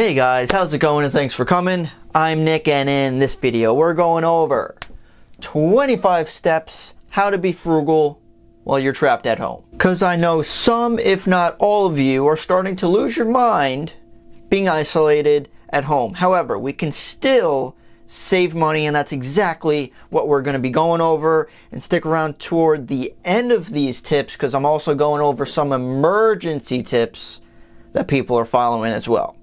Hey guys, how's it going and thanks for coming. I'm Nick and in this video we're going over 25 steps how to be frugal while you're trapped at home. Because I know some, if not all of you, are starting to lose your mind being isolated at home. However, we can still save money, and that's exactly what we're going to be going over. And stick around toward the end of these tips because I'm also going over some emergency tips that people are following as well.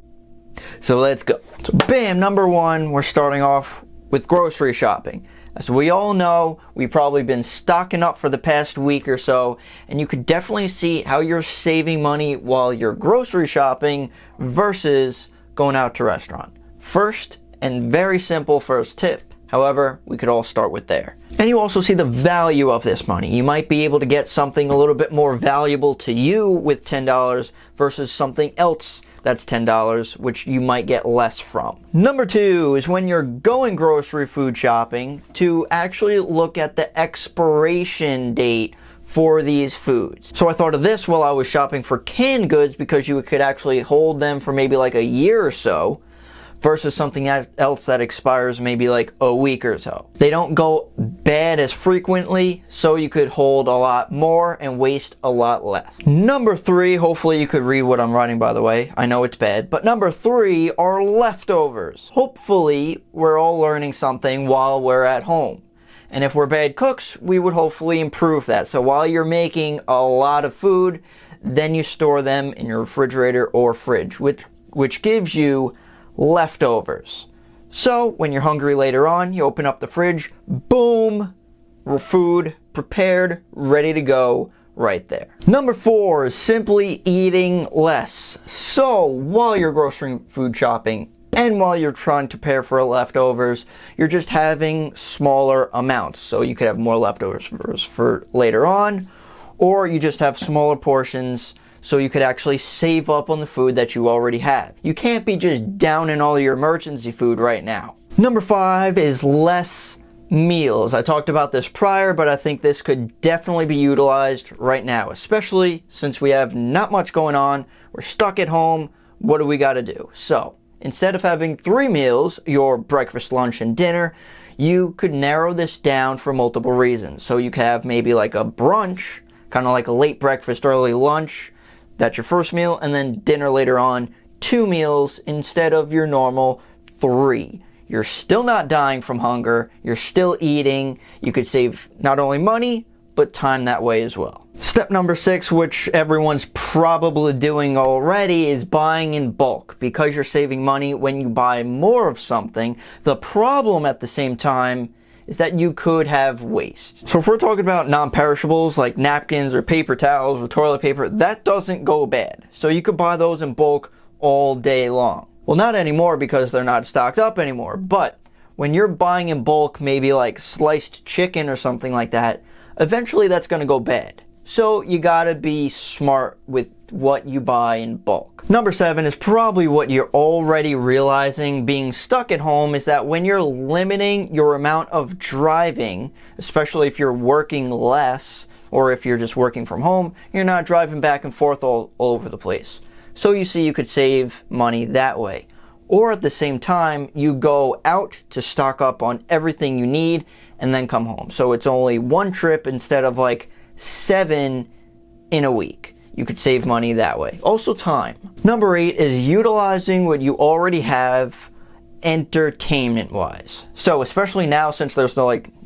So let's go. So bam, number one, we're starting off with grocery shopping. As we all know, we've probably been stocking up for the past week or so, and you could definitely see how you're saving money while you're grocery shopping versus going out to restaurant. First, and very simple first tip. However, we could all start with there. And you also see the value of this money. You might be able to get something a little bit more valuable to you with $10 versus something else that's $10, which you might get less from. Number two is when you're going grocery food shopping to actually look at the expiration date for these foods. So I thought of this while I was shopping for canned goods because you could actually hold them for maybe like a year or so versus something else that expires maybe like a week or so. They don't go bad as frequently, so you could hold a lot more and waste a lot less. Number three, hopefully you could read what I'm writing by the way, I know it's bad, but number three are leftovers. Hopefully we're all learning something while we're at home. And if we're bad cooks, we would hopefully improve that. So while you're making a lot of food, then you store them in your refrigerator or fridge, which gives you leftovers. So when you're hungry later on, you open up the fridge, boom, food prepared, ready to go right there. Number four is simply eating less. So while you're grocery food shopping and while you're trying to prepare for leftovers, you're just having smaller amounts. So you could have more leftovers for later on, or you just have smaller portions so you could actually save up on the food that you already have. You can't be just downing all your emergency food right now. Number five is less meals. I talked about this prior, but I think this could definitely be utilized right now, especially since we have not much going on. We're stuck at home. What do we got to do? So instead of having 3 meals, your breakfast, lunch, and dinner, you could narrow this down for multiple reasons. So you could have maybe like a brunch, kind of like a late breakfast, early lunch. That's your first meal, and then dinner later on, 2 meals instead of your normal 3. You're still not dying from hunger, you're still eating, you could save not only money, but time that way as well. Step number 6, which everyone's probably doing already, is buying in bulk. Because you're saving money when you buy more of something, the problem at the same time is that you could have waste. So if we're talking about non-perishables like napkins or paper towels or toilet paper, that doesn't go bad. So you could buy those in bulk all day long. Well, not anymore because they're not stocked up anymore, but when you're buying in bulk, maybe like sliced chicken or something like that, eventually that's gonna go bad. So you gotta be smart with what you buy in bulk. Number 7 is probably what you're already realizing being stuck at home, is that when you're limiting your amount of driving, especially if you're working less or if you're just working from home, you're not driving back and forth all over the place. So you see you could save money that way. Or at the same time, you go out to stock up on everything you need and then come home. So it's only 1 trip instead of like 7 in a week. You could save money that way. Also time. Number 8 is utilizing what you already have entertainment wise. So especially now, since there's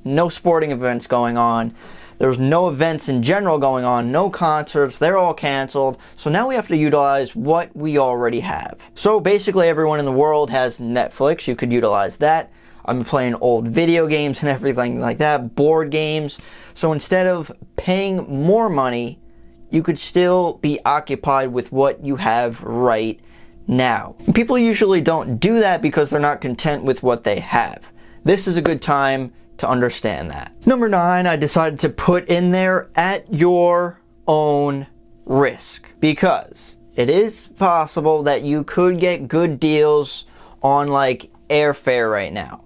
no sporting events going on, there's no events in general going on, no concerts, they're all canceled. So now we have to utilize what we already have. So basically everyone in the world has Netflix. You could utilize that. I'm playing old video games and everything like that, board games. So instead of paying more money, you could still be occupied with what you have right now. People usually don't do that because they're not content with what they have. This is a good time to understand that. Number 9, I decided to put in there at your own risk, because it is possible that you could get good deals on like airfare right now.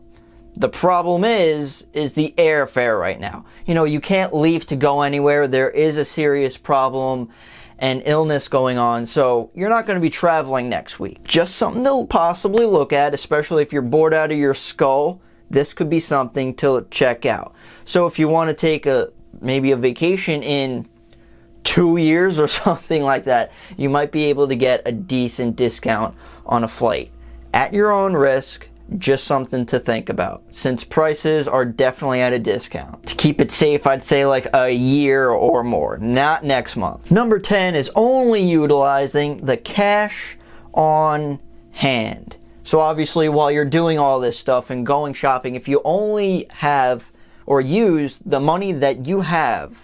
The problem is the airfare right now. You know, you can't leave to go anywhere. There is a serious problem. and illness going on, so you're not going to be traveling next week. Just something to possibly look at, especially if you're bored out of your skull. This could be something to check out. So if you want to take maybe a vacation in 2 years or something like that, you might be able to get a decent discount on a flight. At your own risk, just something to think about, since prices are definitely at a discount. To keep it safe, I'd say like a year or more, not next month. Number 10 is only utilizing the cash on hand. So obviously, while you're doing all this stuff and going shopping, if you only have or use the money that you have,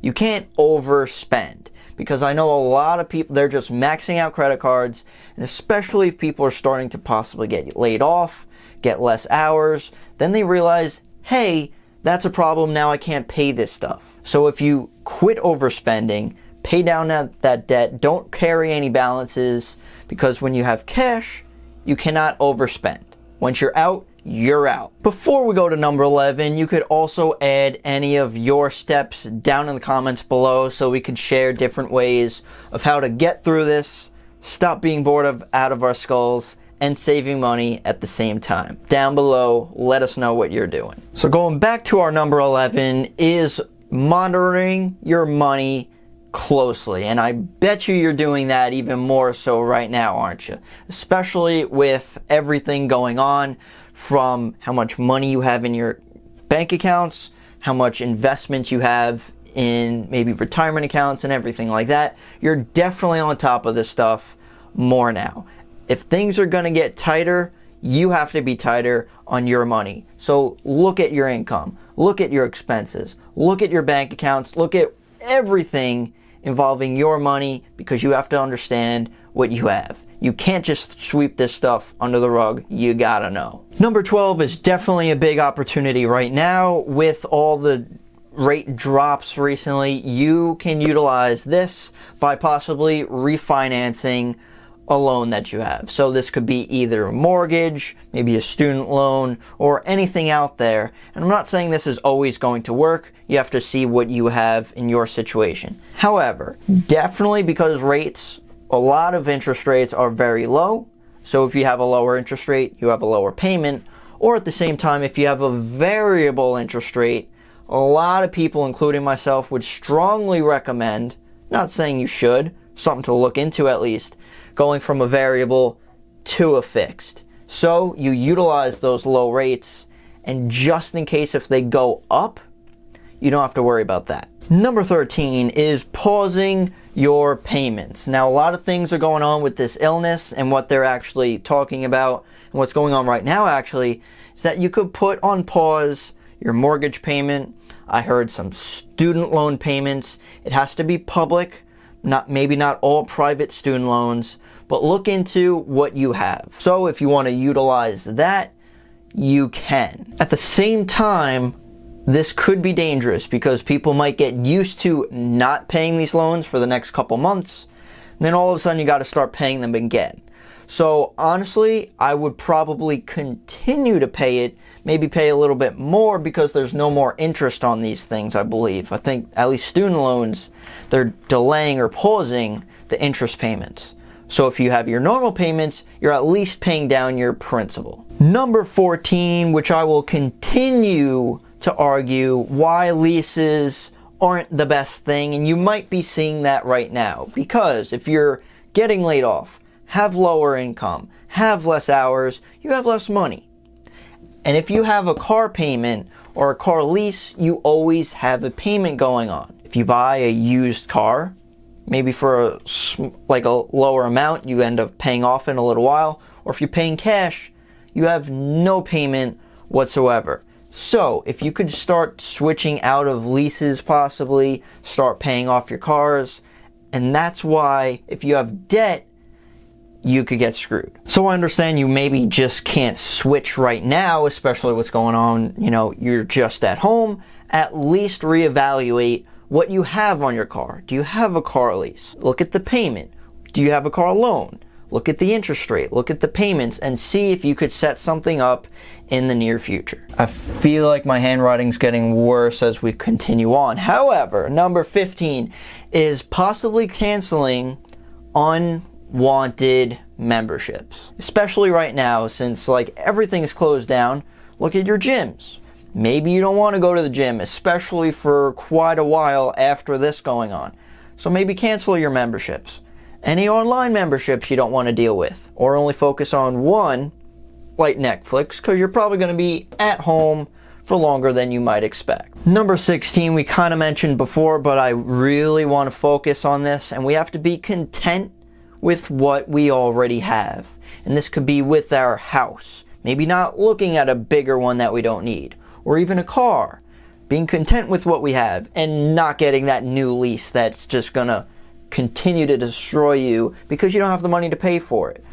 you can't overspend. Because I know a lot of people, they're just maxing out credit cards, and especially if people are starting to possibly get laid off, get less hours, then they realize, hey, that's a problem, now I can't pay this stuff. So if you quit overspending, pay down that debt, don't carry any balances, because when you have cash, you cannot overspend. Once you're out, you're out. Before we go to number 11, you could also add any of your steps down in the comments below so we could share different ways of how to get through this, stop being bored out of our skulls, and saving money at the same time. Down below, let us know what you're doing. So going back to our number 11 is monitoring your money closely, and I bet you're doing that even more so right now, aren't you? Especially with everything going on, from how much money you have in your bank accounts, how much investments you have in maybe retirement accounts and everything like that. You're definitely on top of this stuff more now. If things are going to get tighter, you have to be tighter on your money. So look at your income, look at your expenses, look at your bank accounts, look at everything involving your money, because you have to understand what you have. You can't just sweep this stuff under the rug. You gotta know. Number 12 is definitely a big opportunity right now. With all the rate drops recently, you can utilize this by possibly refinancing a loan that you have. So this could be either a mortgage, maybe a student loan, or anything out there. And I'm not saying this is always going to work. You have to see what you have in your situation. However, definitely because a lot of interest rates are very low. So if you have a lower interest rate, you have a lower payment. Or at the same time, if you have a variable interest rate, a lot of people, including myself, would strongly recommend, not saying you should, something to look into at least, going from a variable to a fixed. So you utilize those low rates, and just in case if they go up, you don't have to worry about that. Number 13 is pausing your payments. Now, a lot of things are going on with this illness, and what they're actually talking about, and what's going on right now actually, is that you could put on pause your mortgage payment. I heard some student loan payments. It has to be public, maybe not all private student loans, but look into what you have. So if you want to utilize that, you can. At the same time, this could be dangerous because people might get used to not paying these loans for the next couple months. And then all of a sudden you got to start paying them again. So honestly, I would probably continue to pay it, maybe pay a little bit more because there's no more interest on these things, I believe. I think at least student loans, they're delaying or pausing the interest payments. So if you have your normal payments, you're at least paying down your principal. Number 14, which I will continue to argue why leases aren't the best thing, and you might be seeing that right now, because if you're getting laid off, have lower income, have less hours, you have less money. And if you have a car payment or a car lease, you always have a payment going on. If you buy a used car, maybe for a lower amount, you end up paying off in a little while, or if you're paying cash, you have no payment whatsoever. So if you could start switching out of leases, possibly start paying off your cars, and that's why if you have debt, you could get screwed. So I understand you maybe just can't switch right now, especially what's going on, you're just at home. At least reevaluate what you have on your car. Do you have a car lease? Look at the payment. Do you have a car loan? look at the interest rate, look at the payments, and see if you could set something up in the near future. I feel like my handwriting's getting worse as we continue on. However, number 15 is possibly canceling unwanted memberships. Especially right now, since like everything is closed down. Look at your gyms. Maybe you don't want to go to the gym, especially for quite a while after this going on. So maybe cancel your memberships. Any online memberships you don't want to deal with, or only focus on one, like Netflix, because you're probably going to be at home for longer than you might expect. Number 16, we kind of mentioned before, but I really want to focus on this, and we have to be content with what we already have. And this could be with our house. Maybe not looking at a bigger one that we don't need, or even a car. Being content with what we have and not getting that new lease that's just gonna continue to destroy you because you don't have the money to pay for it.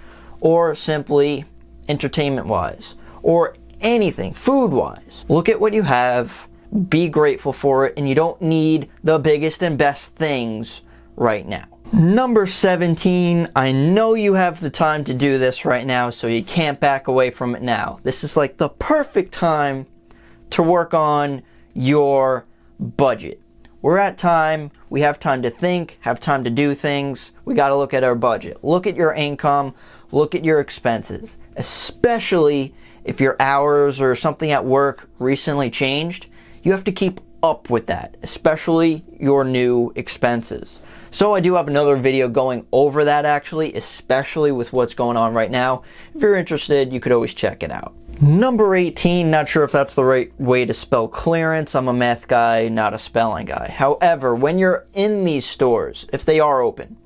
Or simply entertainment wise, or anything food wise. Look at what you have, be grateful for it, and you don't need the biggest and best things right now. Number 17, I know you have the time to do this right now, so you can't back away from it now. This is like the perfect time to work on your budget. We're at time, we have time to think, have time to do things. We got to look at our budget. Look at your income, look at your expenses, especially if your hours or something at work recently changed. You have to keep up with that, especially your new expenses. So I do have another video going over that actually, especially with what's going on right now. If you're interested, you could always check it out. Number 18, not sure if that's the right way to spell clearance. I'm a math guy, not a spelling guy. However, when you're in these stores, if they are open,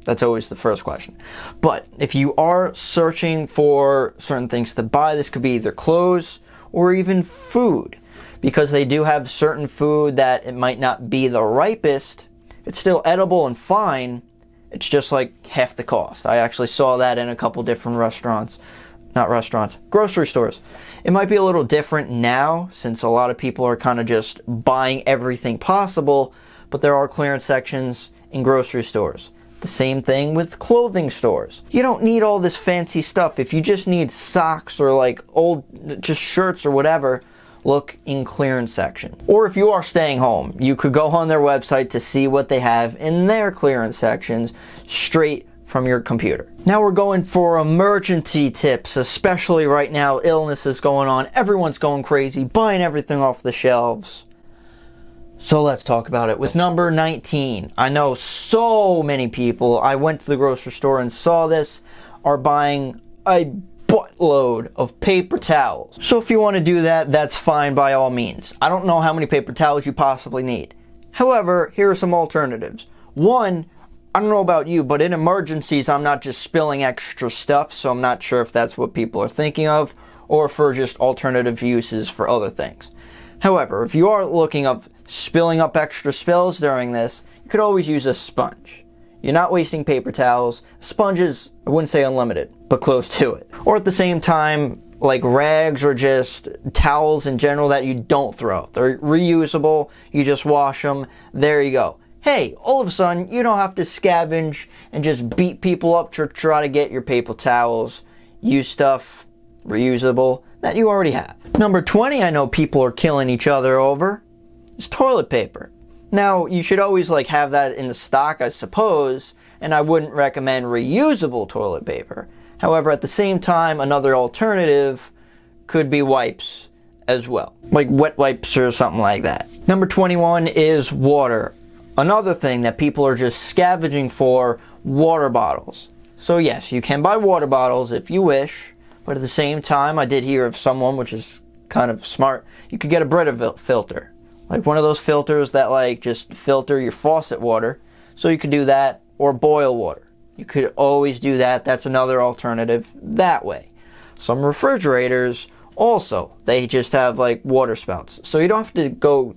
that's always the first question. But if you are searching for certain things to buy, this could be either clothes or even food, because they do have certain food that it might not be the ripest. It's still edible and fine. It's just like half the cost. I actually saw that in a couple different grocery stores. It might be a little different now since a lot of people are kind of just buying everything possible, but there are clearance sections in grocery stores. The same thing with clothing stores. You don't need all this fancy stuff. If you just need socks or like old just shirts or whatever, look in clearance section. Or if you are staying home, you could go on their website to see what they have in their clearance sections straight from your computer. Now we're going for emergency tips, especially right now. Illness is going on. Everyone's going crazy, buying everything off the shelves. So let's talk about it. With number 19, I know so many people, I went to the grocery store and saw this, are buying a buttload of paper towels. So if you want to do that, that's fine by all means. I don't know how many paper towels you possibly need. However, here are some alternatives. One, I don't know about you, but in emergencies, I'm not just spilling extra stuff, so I'm not sure if that's what people are thinking of, or for just alternative uses for other things. However, if you are looking up spilling up extra spills during this, you could always use a sponge. You're not wasting paper towels. Sponges, I wouldn't say unlimited, but close to it. Or at the same time, like rags or just towels in general that you don't throw. They're reusable, you just wash them, there you go. Hey, all of a sudden, you don't have to scavenge and just beat people up to try to get your paper towels. Use stuff, reusable, that you already have. Number 20, I know people are killing each other over, is toilet paper. Now, you should always have that in the stock, I suppose, and I wouldn't recommend reusable toilet paper. However, at the same time, another alternative could be wipes as well, like wet wipes or something like that. Number 21 is water. Another thing that people are just scavenging for, water bottles. So yes, you can buy water bottles if you wish, but at the same time, I did hear of someone, which is kind of smart, you could get a Brita filter. Like one of those filters that just filter your faucet water. So you could do that, or boil water. You could always do that. That's another alternative that way. Some refrigerators also, they just have water spouts. So you don't have to go,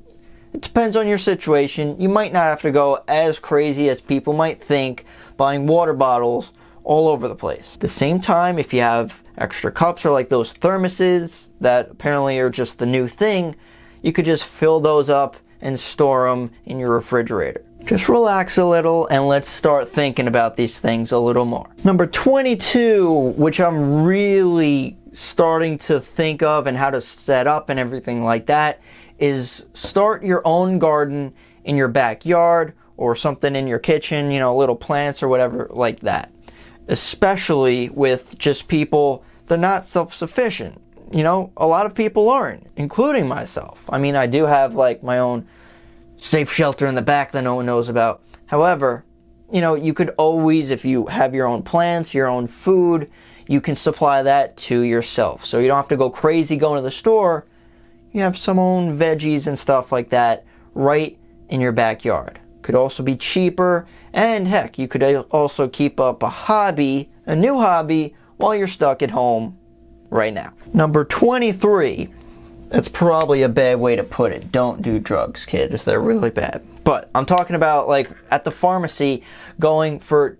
it depends on your situation. You might not have to go as crazy as people might think, buying water bottles all over the place. At the same time, if you have extra cups or those thermoses that apparently are just the new thing, you could just fill those up and store them in your refrigerator. Just relax a little and let's start thinking about these things a little more. Number 22, which I'm really starting to think of and how to set up and everything like that, is start your own garden in your backyard or something in your kitchen, you know, little plants or whatever like that. Especially with just people, they're not self-sufficient. You know, a lot of people aren't, including myself. I mean, I do have like my own safe shelter in the back that no one knows about. However, you know, you could always, if you have your own plants, your own food, you can supply that to yourself. So you don't have to go crazy going to the store. You have some own veggies and stuff like that right in your backyard. Could also be cheaper, and heck, you could also keep up a hobby, a new hobby, while you're stuck at home right now. Number 23. That's probably a bad way to put it. Don't do drugs, kids. They're really bad. But I'm talking about like at the pharmacy going for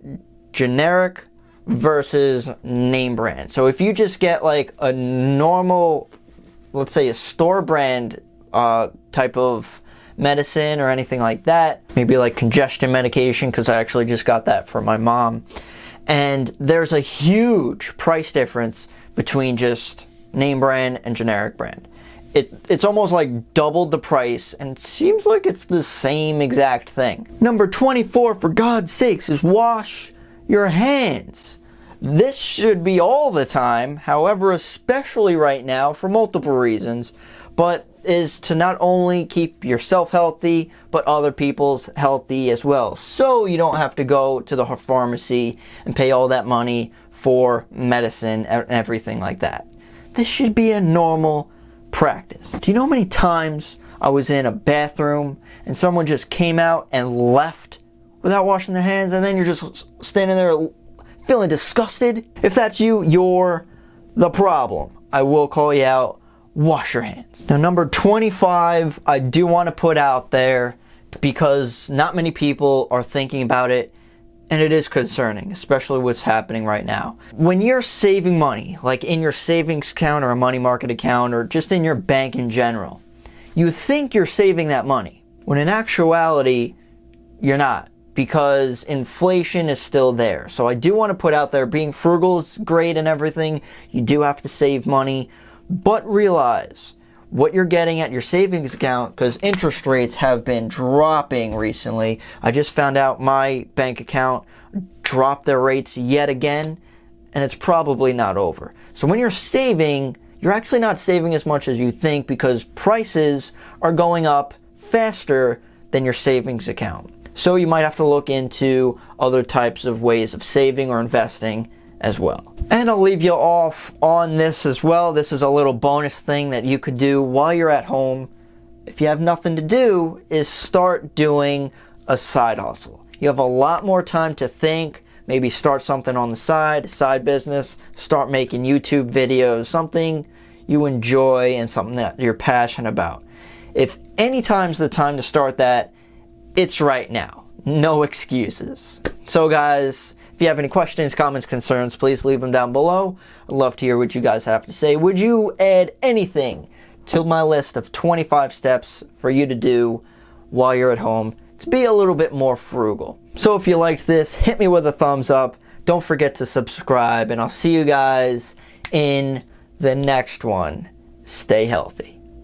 generic versus name brand. So if you just get like a normal, let's say a store brand type of medicine or anything like that, maybe like congestion medication, because I actually just got that for my mom. And there's a huge price difference between just name brand and generic brand. It's almost like doubled the price, and it seems like it's the same exact thing. Number 24, for God's sakes, is wash your hands. This should be all the time, however, especially right now for multiple reasons, but is to not only keep yourself healthy, but other people's healthy as well. So you don't have to go to the pharmacy and pay all that money for medicine and everything like that. This should be a normal practice. Do you know how many times I was in a bathroom and someone just came out and left without washing their hands, and then you're just standing there feeling disgusted? If that's you, you're the problem. I will call you out. Wash your hands. Now, number 25, I do want to put out there because not many people are thinking about it, and it is concerning, especially what's happening right now. When you're saving money, like in your savings account or a money market account or just in your bank in general, you think you're saving that money, when in actuality, you're not, because inflation is still there. So I do want to put out there, being frugal is great and everything. You do have to save money, but realize what you're getting at your savings account, because interest rates have been dropping recently. I just found out my bank account dropped their rates yet again, and it's probably not over. So when you're saving, you're actually not saving as much as you think, because prices are going up faster than your savings account. So you might have to look into other types of ways of saving or investing as well. And I'll leave you off on this as well. This is a little bonus thing that you could do while you're at home. If you have nothing to do, is start doing a side hustle. You have a lot more time to think. Maybe start something on the side, a side business. Start making YouTube videos, something you enjoy and something that you're passionate about. If any time's the time to start that, it's right now. No excuses. So guys, if you have any questions, comments, concerns, please leave them down below. I'd love to hear what you guys have to say. Would you add anything to my list of 25 steps for you to do while you're at home to be a little bit more frugal? So if you liked this, hit me with a thumbs up. Don't forget to subscribe, and I'll see you guys in the next one. Stay healthy.